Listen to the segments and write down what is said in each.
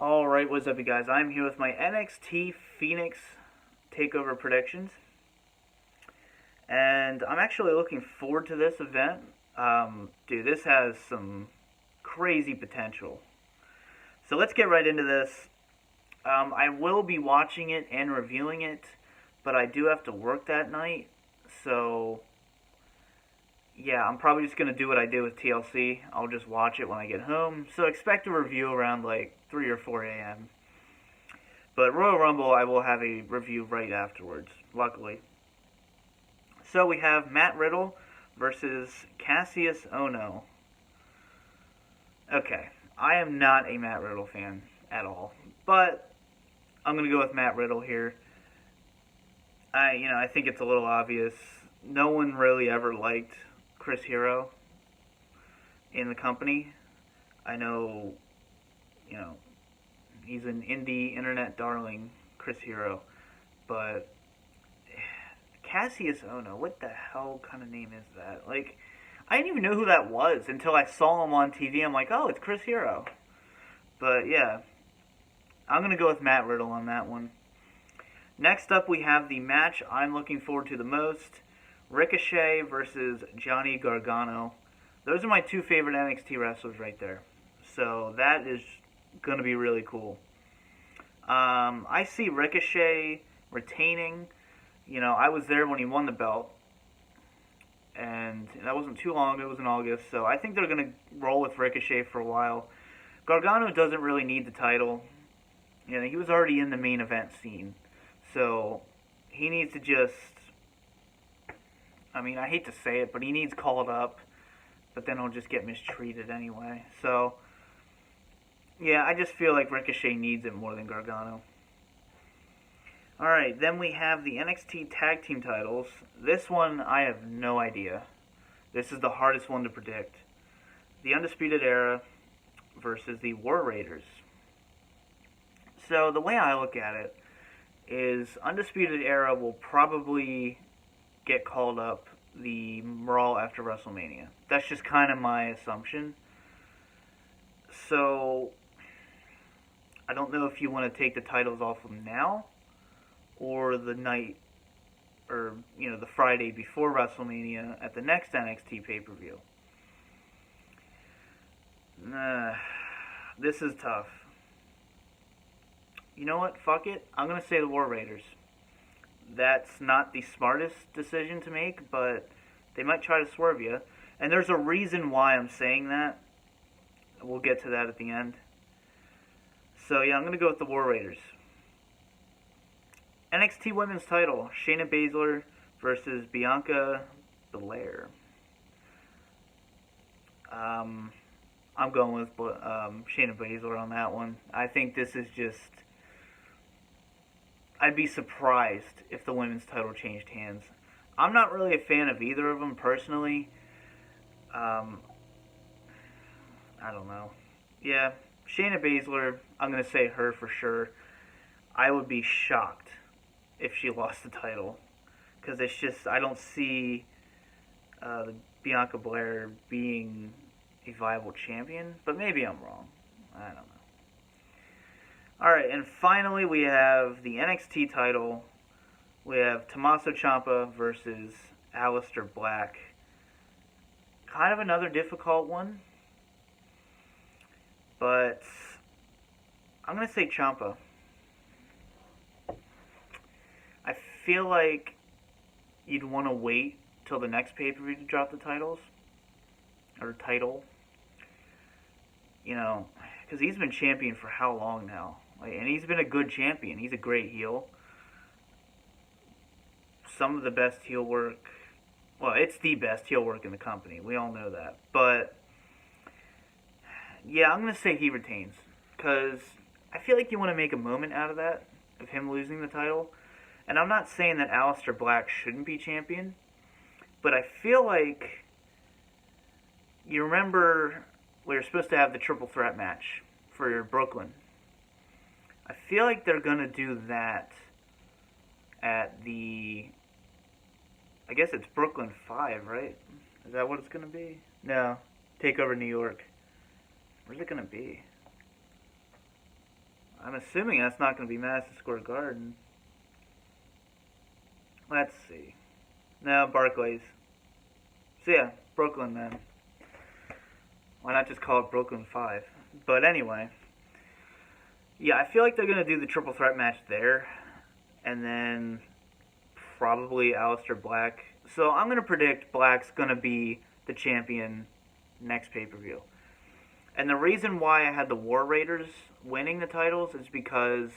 Alright, what's up you guys? I'm here with my NXT Phoenix Takeover predictions. And I'm actually looking forward to this event. Dude, this has some crazy potential. So let's get right into this. I will be watching it and reviewing it, but I do have to work that night. So, yeah, I'm probably just going to do what I did with TLC. I'll just watch it when I get home. So expect a review around like 3 or 4 a.m. But Royal Rumble, I will have a review right afterwards, luckily. So we have Matt Riddle versus Cassius Ohno. Okay, I am not a Matt Riddle fan at all, but I'm going to go with Matt Riddle here. I think it's a little obvious. No one really ever liked Chris Hero in the company. I know, he's an indie internet darling, Chris Hero, but Cassius Ohno, what the hell kind of name is that? Like, I didn't even know who that was until I saw him on TV. I'm like, oh, it's Chris Hero. But yeah, I'm going to go with Matt Riddle on that one. Next up, we have the match I'm looking forward to the most. Ricochet versus Johnny Gargano. Those are my two favorite NXT wrestlers right there. So that is going to be really cool. I see Ricochet retaining. I was there when he won the belt. And that wasn't too long. It was in August. So I think they're going to roll with Ricochet for a while. Gargano doesn't really need the title. He was already in the main event scene. So he needs to just... I hate to say it, but he needs called up. But then he'll just get mistreated anyway. So, yeah, I just feel like Ricochet needs it more than Gargano. Alright, then we have the NXT Tag Team titles. This one, I have no idea. This is the hardest one to predict. The Undisputed Era versus the War Raiders. So, the way I look at it is Undisputed Era will probably get called up the Raw after WrestleMania. That's just kind of my assumption. So, I don't know if you want to take the titles off them now, or the night, or, the Friday before WrestleMania at the next NXT pay-per-view. This is tough. You know what? Fuck it. I'm going to say the War Raiders. That's not the smartest decision to make, but they might try to swerve you. And there's a reason why I'm saying that. We'll get to that at the end. So, yeah, I'm going to go with the War Raiders. NXT Women's title, Shayna Baszler versus Bianca Belair. I'm going with Shayna Baszler on that one. I think this is just... I'd be surprised if the women's title changed hands. I'm not really a fan of either of them personally. I don't know. Yeah, Shayna Baszler, I'm going to say her for sure. I would be shocked if she lost the title. Because it's just, I don't see Bianca Belair being a viable champion. But maybe I'm wrong. I don't know. Alright, and finally we have the NXT title. We have Tommaso Ciampa versus Aleister Black. Kind of another difficult one. But I'm going to say Ciampa. I feel like you'd want to wait till the next pay-per-view to drop the titles. Or title. Because he's been champion for how long now? And he's been a good champion. He's a great heel. Some of the best heel work. Well, it's the best heel work in the company. We all know that. But, yeah, I'm going to say he retains. Because I feel like you want to make a moment out of that. Of him losing the title. And I'm not saying that Aleister Black shouldn't be champion. But I feel like... You remember we were supposed to have the triple threat match for Brooklyn. I feel like they're going to do that at the... I guess it's Brooklyn 5, right? Is that what it's going to be? No. Takeover New York. Where's it going to be? I'm assuming that's not going to be Madison Square Garden. Let's see. No, Barclays. So yeah, Brooklyn then. Why not just call it Brooklyn 5? But anyway. Yeah, I feel like they're going to do the triple threat match there. And then probably Aleister Black. So I'm going to predict Black's going to be the champion next pay-per-view. And the reason why I had the War Raiders winning the titles is because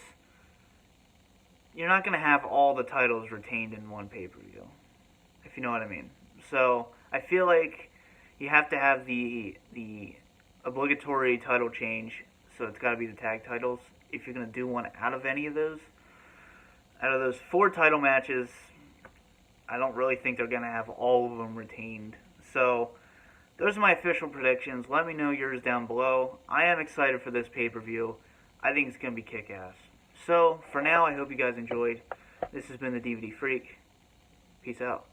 you're not going to have all the titles retained in one pay-per-view, if you know what I mean. So I feel like you have to have the obligatory title change, so it's got to be the tag titles. If you're going to do one out of any of those, out of those 4 title matches, I don't really think they're going to have all of them retained. So those are my official predictions. Let me know yours down below. I am excited for this pay-per-view. I think it's going to be kick-ass. So, for now, I hope you guys enjoyed. This has been the DVD Freak. Peace out.